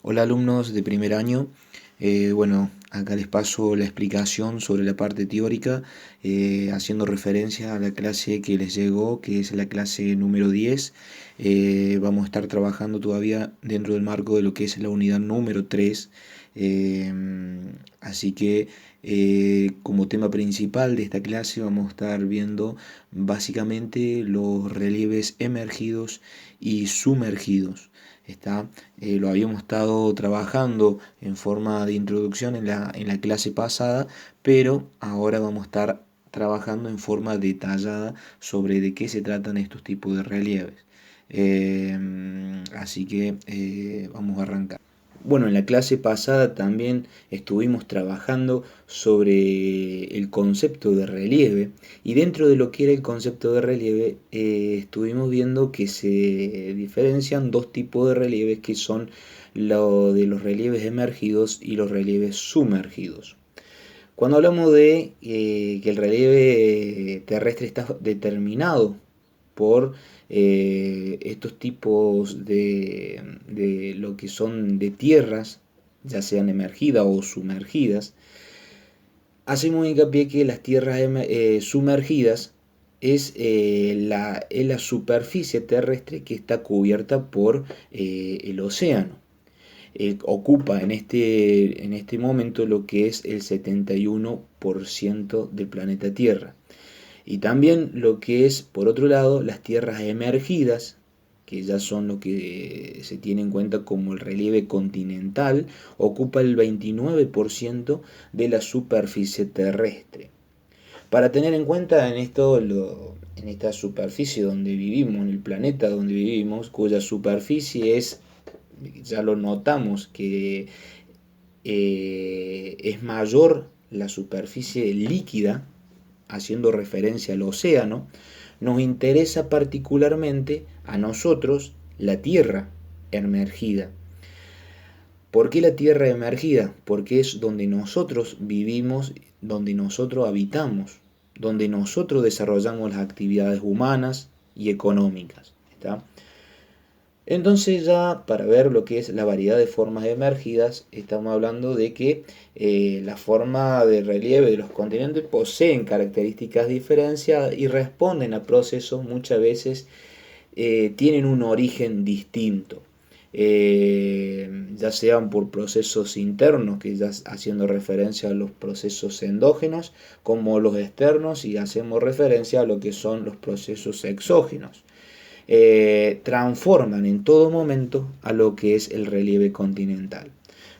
Hola alumnos de primer año. Acá les paso la explicación sobre la parte teórica, haciendo referencia a la clase que les llegó, que es la clase número 10. Vamos a estar trabajando todavía dentro del marco de lo que es la unidad número 3. eh, Así que como tema principal de esta clase vamos a estar viendo básicamente los relieves emergidos y sumergidos. Está, lo habíamos estado trabajando en forma de introducción en la clase pasada, pero ahora vamos a estar trabajando en forma detallada sobre de qué se tratan estos tipos de relieves. Así que vamos a arrancar. Bueno, en la clase pasada también estuvimos trabajando sobre el concepto de relieve, y dentro de lo que era el concepto de relieve estuvimos viendo que se diferencian dos tipos de relieves, que son lo de los relieves emergidos y los relieves sumergidos. Cuando hablamos de que el relieve terrestre está determinado por estos tipos de lo que son de tierras, ya sean emergidas o sumergidas, hacemos hincapié que las tierras sumergidas es la superficie terrestre que está cubierta por el océano. Ocupa en este momento lo que es el 71% del planeta Tierra. Y también lo que es, por otro lado, las tierras emergidas, que ya son lo que se tiene en cuenta como el relieve continental, ocupa el 29% de la superficie terrestre. Para tener en cuenta en esta superficie donde vivimos, en el planeta donde vivimos, cuya superficie ya lo notamos, que es mayor la superficie líquida, haciendo referencia al océano, nos interesa particularmente a nosotros la Tierra emergida. ¿Por qué la Tierra emergida? Porque es donde nosotros vivimos, donde nosotros habitamos, donde nosotros desarrollamos las actividades humanas y económicas. ¿Está? Entonces, ya para ver lo que es la variedad de formas emergidas, estamos hablando de que la forma de relieve de los continentes poseen características diferenciadas y responden a procesos muchas veces tienen un origen distinto. Ya sean por procesos internos, que ya haciendo referencia a los procesos endógenos, como los externos, y hacemos referencia a lo que son los procesos exógenos. Transforman en todo momento a lo que es el relieve continental.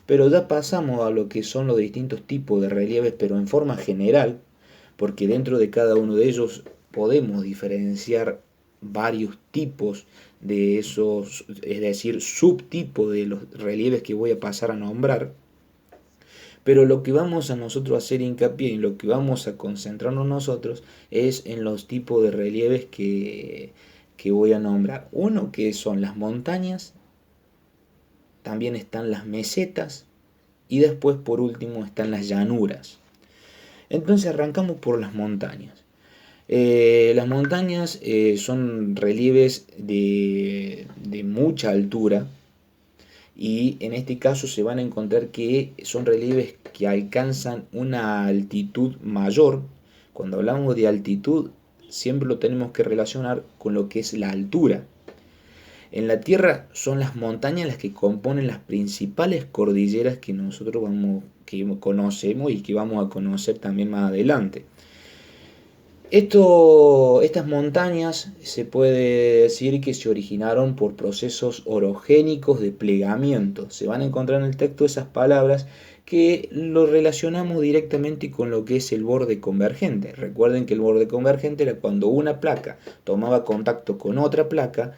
Pero ya pasamos a lo que son los distintos tipos de relieves, pero en forma general, porque dentro de cada uno de ellos podemos diferenciar varios tipos de esos, es decir, subtipos de los relieves que voy a pasar a nombrar. Pero lo que vamos a nosotros a hacer hincapié, y lo que vamos a concentrarnos nosotros, es en los tipos de relieves que voy a nombrar. Uno, que son las montañas, también están las mesetas, y después por último están las llanuras. Entonces arrancamos por las montañas. Las montañas son relieves de mucha altura, y en este caso se van a encontrar que son relieves que alcanzan una altitud mayor. Cuando hablamos de altitud, siempre lo tenemos que relacionar con lo que es la altura. En la Tierra son las montañas las que componen las principales cordilleras que nosotros que conocemos y que vamos a conocer también más adelante. Estas montañas se puede decir que se originaron por procesos orogénicos de plegamiento. Se van a encontrar en el texto esas palabras que lo relacionamos directamente con lo que es el borde convergente. Recuerden que el borde convergente era cuando una placa tomaba contacto con otra placa,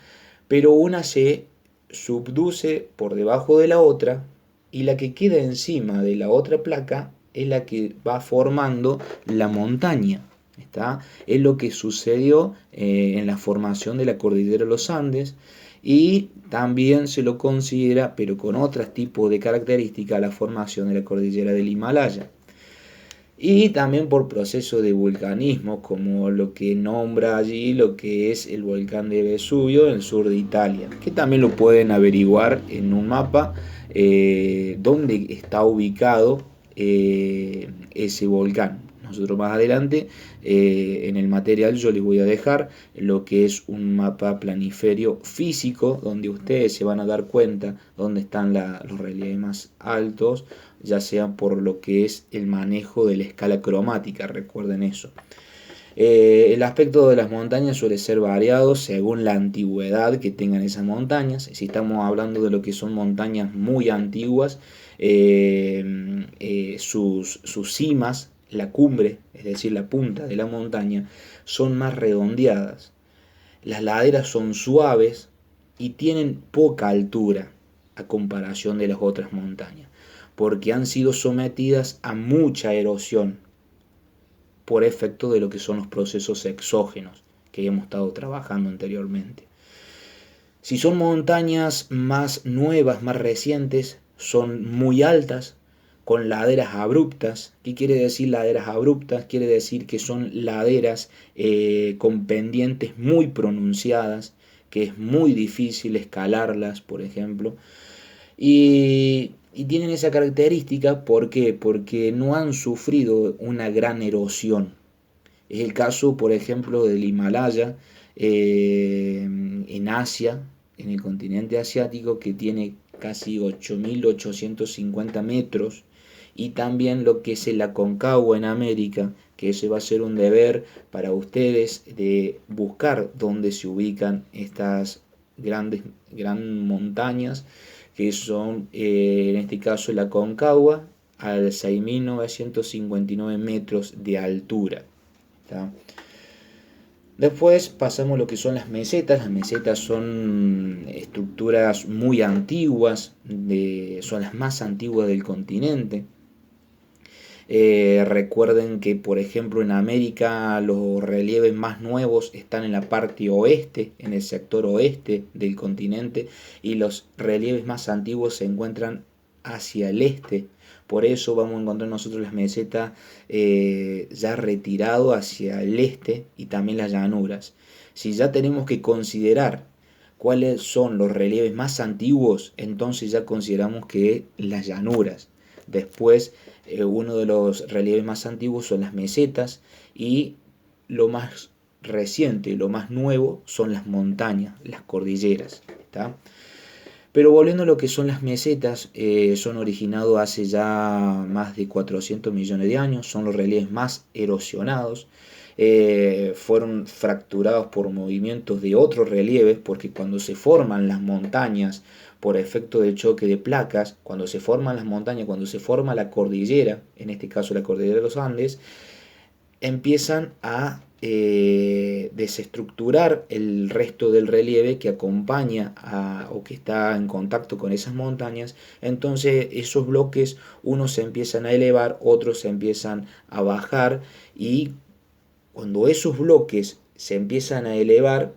pero una se subduce por debajo de la otra, y la que queda encima de la otra placa es la que va formando la montaña. ¿Está? Es lo que sucedió en la formación de la cordillera de los Andes, y también se lo considera, pero con otros tipos de características, la formación de la cordillera del Himalaya. y también por proceso de vulcanismo, como lo que nombra allí lo que es el volcán de Vesubio en el sur de Italia, que también lo pueden averiguar en un mapa dónde está ubicado ese volcán. Nosotros más adelante en el material yo les voy a dejar lo que es un mapa planiferio físico donde ustedes se van a dar cuenta dónde están los relieves más altos, ya sea por lo que es el manejo de la escala cromática, recuerden eso. El aspecto de las montañas suele ser variado según la antigüedad que tengan esas montañas. Si estamos hablando de lo que son montañas muy antiguas, sus cimas, la cumbre, es decir, la punta de la montaña, son más redondeadas. Las laderas son suaves y tienen poca altura a comparación de las otras montañas, porque han sido sometidas a mucha erosión por efecto de lo que son los procesos exógenos que hemos estado trabajando anteriormente. Si son montañas más nuevas, más recientes, son muy altas, con laderas abruptas. ¿Qué quiere decir laderas abruptas? Quiere decir que son laderas con pendientes muy pronunciadas, que es muy difícil escalarlas, por ejemplo. Y tienen esa característica, ¿por qué? Porque no han sufrido una gran erosión. Es el caso, por ejemplo, del Himalaya en Asia, en el continente asiático, que tiene casi 8.850 metros, y también lo que es el Aconcagua en América, que ese va a ser un deber para ustedes de buscar dónde se ubican estas gran montañas, que son en este caso el Aconcagua a 6.959 metros de altura. ¿Tá? Después pasamos a lo que son las mesetas. Las mesetas son estructuras muy antiguas, son las más antiguas del continente. Recuerden que, por ejemplo, en América los relieves más nuevos están en la parte oeste, en el sector oeste del continente, y los relieves más antiguos se encuentran hacia el este. Por eso vamos a encontrar nosotros las mesetas ya retirado hacia el este y también las llanuras. Si ya tenemos que considerar cuáles son los relieves más antiguos, entonces ya consideramos que las llanuras. Después, uno de los relieves más antiguos son las mesetas y lo más reciente, lo más nuevo son las montañas, las cordilleras. ¿Está? Pero volviendo a lo que son las mesetas, son originados hace ya más de 400 millones de años, son los relieves más erosionados, fueron fracturados por movimientos de otros relieves, porque cuando se forman las montañas por efecto del choque de placas, cuando se forman las montañas, cuando se forma la cordillera, en este caso la cordillera de los Andes, empiezan a desestructurar el resto del relieve que acompaña o que está en contacto con esas montañas. Entonces esos bloques, unos se empiezan a elevar, otros se empiezan a bajar, y cuando esos bloques se empiezan a elevar,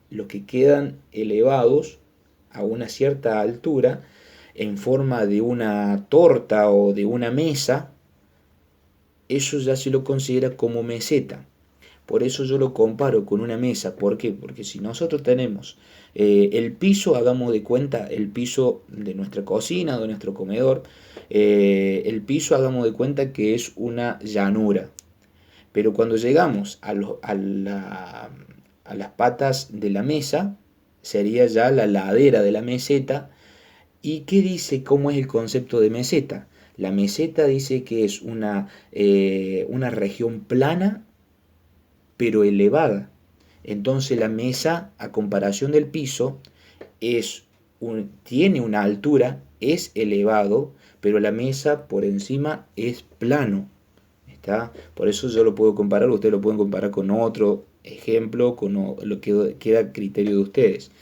los que quedan elevados a una cierta altura en forma de una torta o de una mesa, eso ya se lo considera como meseta. Por eso yo lo comparo con una mesa. ¿Por qué? Porque si nosotros tenemos el piso, hagamos de cuenta el piso de nuestra cocina, de nuestro comedor, el piso hagamos de cuenta que es una llanura. Pero cuando llegamos a las patas de la mesa, sería ya la ladera de la meseta. ¿Y qué dice? ¿Cómo es el concepto de meseta? La meseta dice que es una región plana pero elevada. Entonces la mesa, a comparación del piso, tiene una altura, es elevado, pero la mesa por encima es plano. ¿Está? Por eso yo lo puedo comparar, ustedes lo pueden comparar con otro ejemplo, con lo que queda a criterio de ustedes.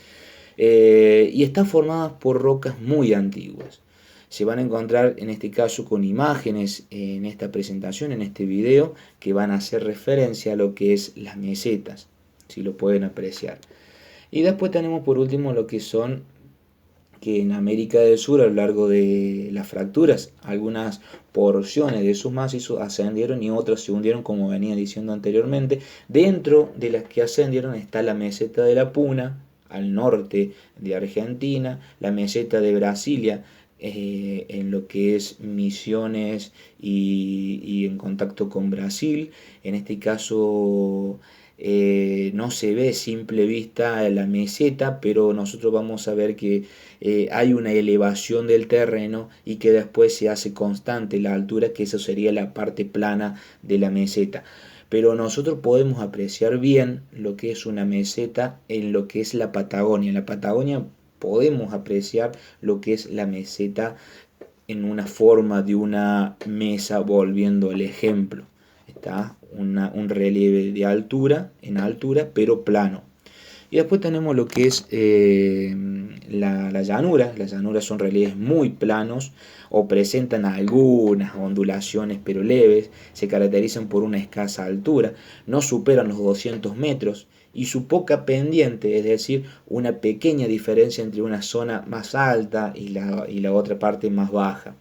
Y está formada por rocas muy antiguas. Se van a encontrar en este caso con imágenes en esta presentación, en este video, que van a hacer referencia a lo que es las mesetas, si lo pueden apreciar. Y después tenemos por último lo que son que en América del Sur, a lo largo de las fracturas, algunas porciones de esos macizos ascendieron y otras se hundieron, como venía diciendo anteriormente. Dentro de las que ascendieron está la meseta de la Puna, al norte de Argentina, la meseta de Brasilia, en lo que es Misiones y en contacto con Brasil. En este caso no se ve a simple vista la meseta, pero nosotros vamos a ver que hay una elevación del terreno y que después se hace constante la altura, que eso sería la parte plana de la meseta. Pero nosotros podemos apreciar bien lo que es una meseta en lo que es la Patagonia. En la Patagonia podemos apreciar lo que es la meseta en una forma de una mesa, volviendo al ejemplo. Está un relieve de altura, en altura, pero plano. Y después tenemos lo que es la llanura. Las llanuras son relieves muy planos o presentan algunas ondulaciones pero leves. Se caracterizan por una escasa altura, no superan los 200 metros y su poca pendiente, es decir, una pequeña diferencia entre una zona más alta y la otra parte más baja.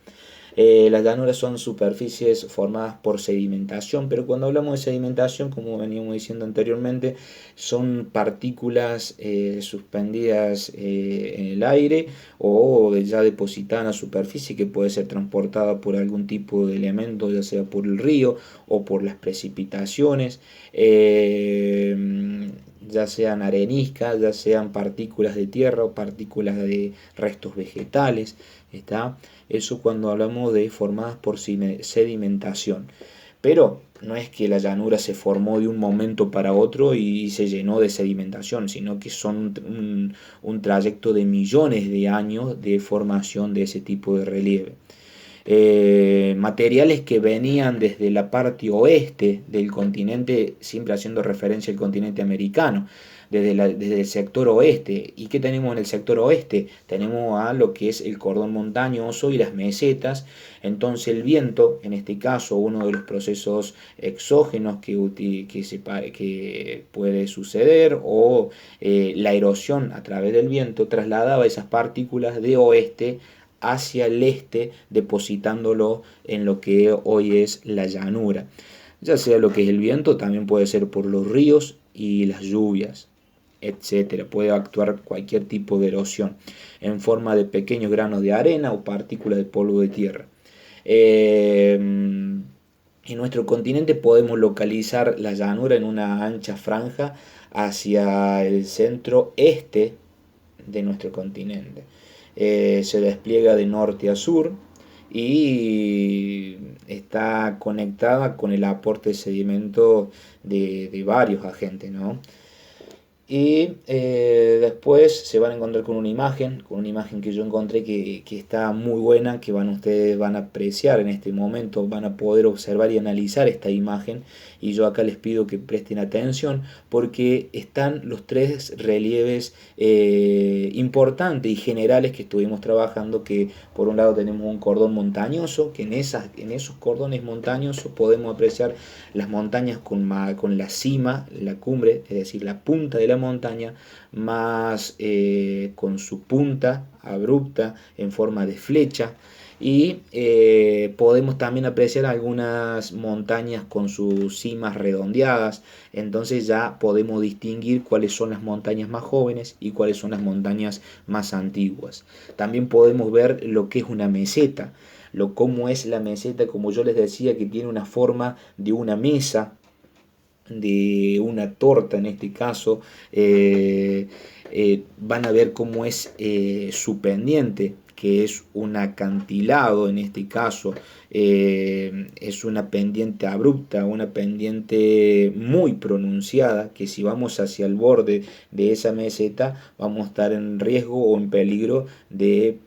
Las llanuras son superficies formadas por sedimentación, pero cuando hablamos de sedimentación, como veníamos diciendo anteriormente, son partículas suspendidas en el aire o ya depositadas en la superficie, que puede ser transportada por algún tipo de elemento, ya sea por el río o por las precipitaciones. Ya sean areniscas, ya sean partículas de tierra o partículas de restos vegetales. ¿Está? Eso cuando hablamos de formadas por sedimentación. Pero no es que la llanura se formó de un momento para otro y se llenó de sedimentación, sino que son un trayecto de millones de años de formación de ese tipo de relieve. Materiales que venían desde la parte oeste del continente, siempre haciendo referencia al continente americano, desde el sector oeste. ¿Y qué tenemos en el sector oeste? Tenemos a lo que es el cordón montañoso y las mesetas. Entonces el viento, en este caso uno de los procesos exógenos que puede suceder, o la erosión a través del viento, trasladaba esas partículas de oeste hacia el este, depositándolo en lo que hoy es la llanura. Ya sea lo que es el viento, también puede ser por los ríos y las lluvias, etcétera. Puede actuar cualquier tipo de erosión en forma de pequeños granos de arena o partículas de polvo de tierra. En nuestro continente podemos localizar la llanura en una ancha franja hacia el centro este de nuestro continente. Se despliega de norte a sur y está conectada con el aporte de sedimento de varios agentes, ¿no? Y después se van a encontrar con una imagen que yo encontré que está muy buena, que ustedes van a apreciar en este momento, van a poder observar y analizar esta imagen. Y yo acá les pido que presten atención porque están los tres relieves importantes y generales que estuvimos trabajando, que por un lado tenemos un cordón montañoso, que en esos cordones montañosos podemos apreciar las montañas con la cima, la cumbre, es decir, la punta de la montaña, más con su punta abrupta en forma de flecha. Y podemos también apreciar algunas montañas con sus cimas redondeadas. Entonces ya podemos distinguir cuáles son las montañas más jóvenes y cuáles son las montañas más antiguas. También podemos ver lo que es una meseta, cómo es la meseta, como yo les decía, que tiene una forma de una mesa, de una torta en este caso. Van a ver cómo es su pendiente, que es un acantilado en este caso. Es una pendiente abrupta, una pendiente muy pronunciada, que si vamos hacia el borde de esa meseta vamos a estar en riesgo o en peligro de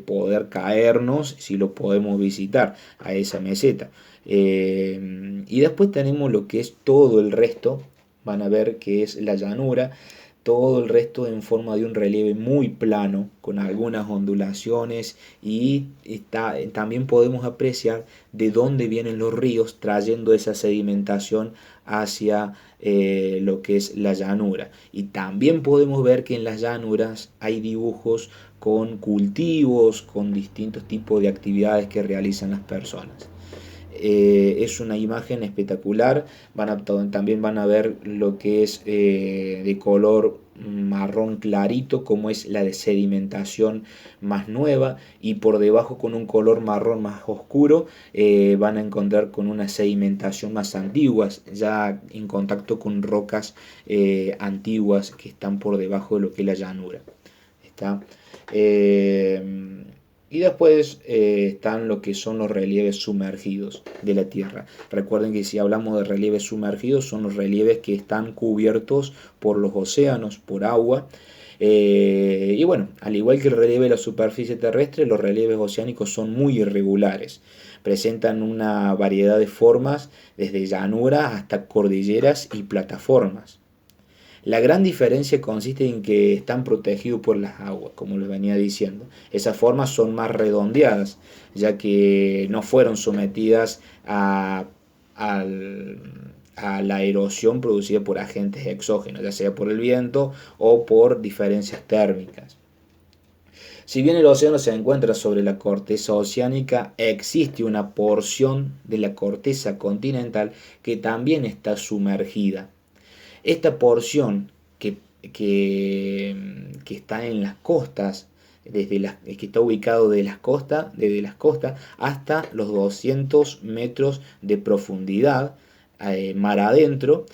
poder caernos si lo podemos visitar a esa meseta. Y después tenemos lo que es todo el resto, van a ver que es la llanura. todo el resto en forma de un relieve muy plano, con algunas ondulaciones y también podemos apreciar de dónde vienen los ríos trayendo esa sedimentación hacia lo que es la llanura. Y también podemos ver que en las llanuras hay dibujos con cultivos, con distintos tipos de actividades que realizan las personas. Es una imagen espectacular. También van a ver lo que es de color marrón clarito, como es la de sedimentación más nueva, y por debajo con un color marrón más oscuro van a encontrar con una sedimentación más antiguas, ya en contacto con rocas antiguas que están por debajo de lo que es la llanura. ¿Está? Y después están lo que son los relieves sumergidos de la Tierra. Recuerden que si hablamos de relieves sumergidos, son los relieves que están cubiertos por los océanos, por agua. Y bueno, al igual que el relieve de la superficie terrestre, los relieves oceánicos son muy irregulares. Presentan una variedad de formas, desde llanuras hasta cordilleras y plataformas. La gran diferencia consiste en que están protegidos por las aguas, como les venía diciendo. Esas formas son más redondeadas, ya que no fueron sometidas al- a la erosión producida por agentes exógenos, ya sea por el viento o por diferencias térmicas. Si bien el océano se encuentra sobre la corteza oceánica, existe una porción de la corteza continental que también está sumergida. Esta porción que está en las costas, que está ubicado desde las costas hasta los 200 metros de profundidad, mar adentro,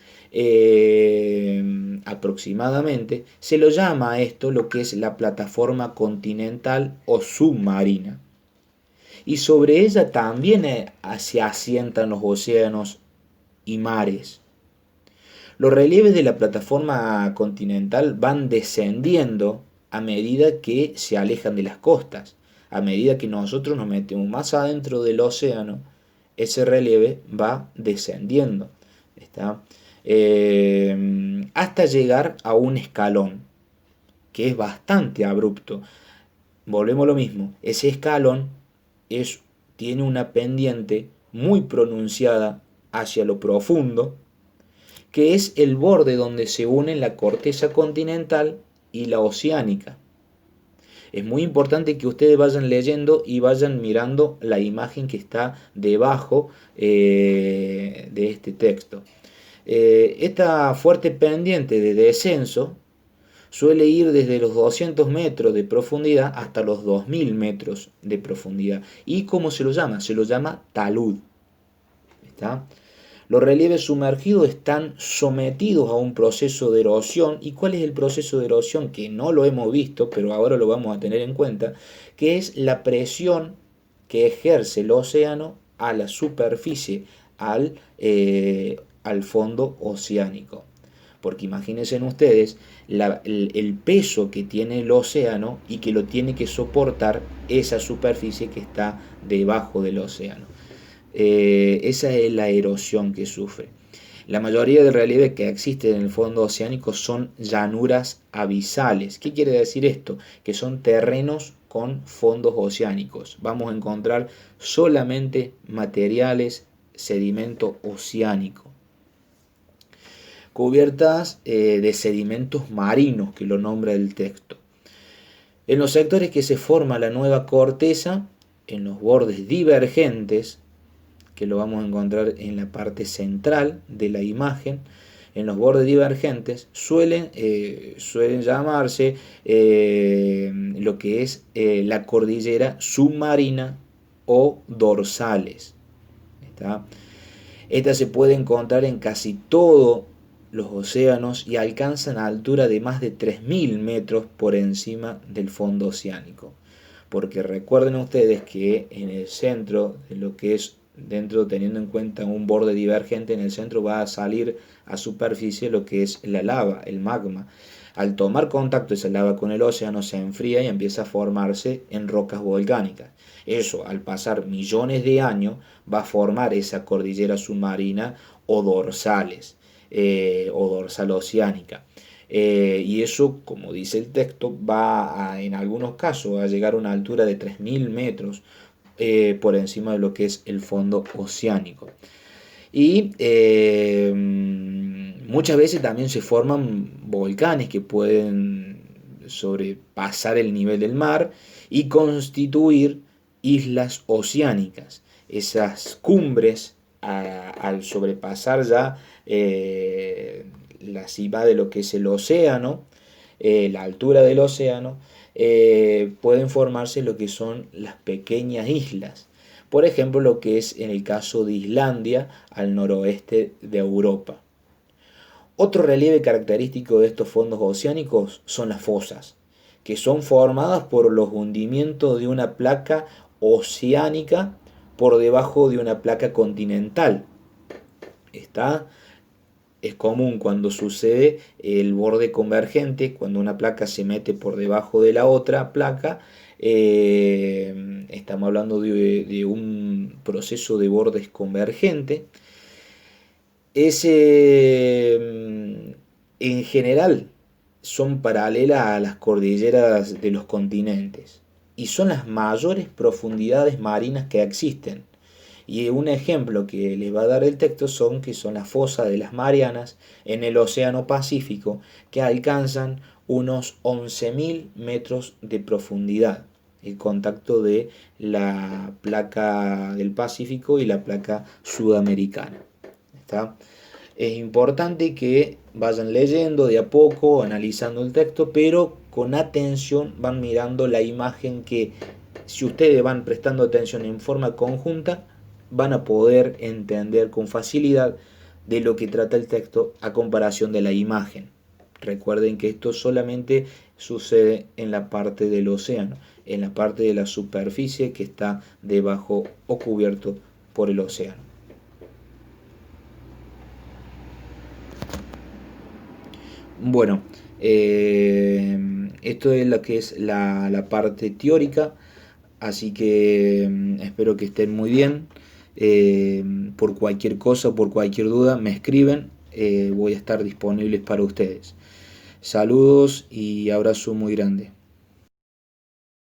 aproximadamente, se lo llama a esto lo que es la plataforma continental o submarina. Y sobre ella también se asientan los océanos y mares. Los relieves de la plataforma continental van descendiendo a medida que se alejan de las costas. A medida que nosotros nos metemos más adentro del océano, ese relieve va descendiendo. ¿Está? Hasta llegar a un escalón, que es bastante abrupto. Volvemos a lo mismo, ese escalón tiene una pendiente muy pronunciada hacia lo profundo, que es el borde donde se unen la corteza continental y la oceánica. Es muy importante que ustedes vayan leyendo y vayan mirando la imagen que está debajo de este texto. Esta fuerte pendiente de descenso suele ir desde los 200 metros de profundidad hasta los 2000 metros de profundidad. ¿Y cómo se lo llama? Se lo llama talud. ¿Está? Los relieves sumergidos están sometidos a un proceso de erosión. ¿Y cuál es el proceso de erosión? Que no lo hemos visto, pero ahora lo vamos a tener en cuenta, que es la presión que ejerce el océano a la superficie, al fondo oceánico. Porque imagínense ustedes el peso que tiene el océano y que lo tiene que soportar esa superficie que está debajo del océano. Esa es la erosión que sufre. La mayoría de relieves que existen en el fondo oceánico son llanuras abisales. ¿Qué quiere decir esto? Que son terrenos con fondos oceánicos. Vamos a encontrar solamente materiales, sedimento oceánico, cubiertas de sedimentos marinos, que lo nombra el texto. En los sectores que se forma la nueva corteza, en los bordes divergentes, que lo vamos a encontrar en la parte central de la imagen, en los bordes divergentes suelen llamarse lo que es la cordillera submarina o dorsales. ¿Está? Esta se puede encontrar en casi todos los océanos y alcanzan a altura de más de 3000 metros por encima del fondo oceánico. Porque recuerden ustedes que en el centro de lo que es dentro, teniendo en cuenta un borde divergente, en el centro va a salir a superficie lo que es la lava, el magma. Al tomar contacto esa lava con el océano se enfría y empieza a formarse en rocas volcánicas. Eso, al pasar millones de años, va a formar esa cordillera submarina o dorsales, o dorsal oceánica. Y eso, como dice el texto, en algunos casos a llegar a una altura de 3.000 metros por encima de lo que es el fondo oceánico. Y muchas veces también se forman volcanes que pueden sobrepasar el nivel del mar y constituir islas oceánicas. Esas cumbres, al sobrepasar ya la cima de lo que es el océano, la altura del océano, pueden formarse lo que son las pequeñas islas. Por ejemplo, lo que es en el caso de Islandia, al noroeste de Europa. Otro relieve característico de estos fondos oceánicos son las fosas, que son formadas por los hundimientos de una placa oceánica por debajo de una placa continental. Está Es común cuando sucede el borde convergente, cuando una placa se mete por debajo de la otra placa. Estamos hablando de un proceso de bordes convergente. En general son paralelas a las cordilleras de los continentes y son las mayores profundidades marinas que existen. Y un ejemplo que les va a dar el texto son las fosas de las Marianas en el Océano Pacífico, que alcanzan unos 11.000 metros de profundidad. El contacto de la placa del Pacífico y la placa sudamericana. ¿Está? Es importante que vayan leyendo de a poco, analizando el texto, pero con atención van mirando la imagen que, si ustedes van prestando atención en forma conjunta, van a poder entender con facilidad de lo que trata el texto a comparación de la imagen. Recuerden que esto solamente sucede en la parte del océano, en la parte de la superficie que está debajo o cubierto por el océano. Bueno, esto es lo que es la parte teórica, así que espero que estén muy bien. Por cualquier cosa, por cualquier duda, me escriben, voy a estar disponibles para ustedes. Saludos y abrazo muy grande.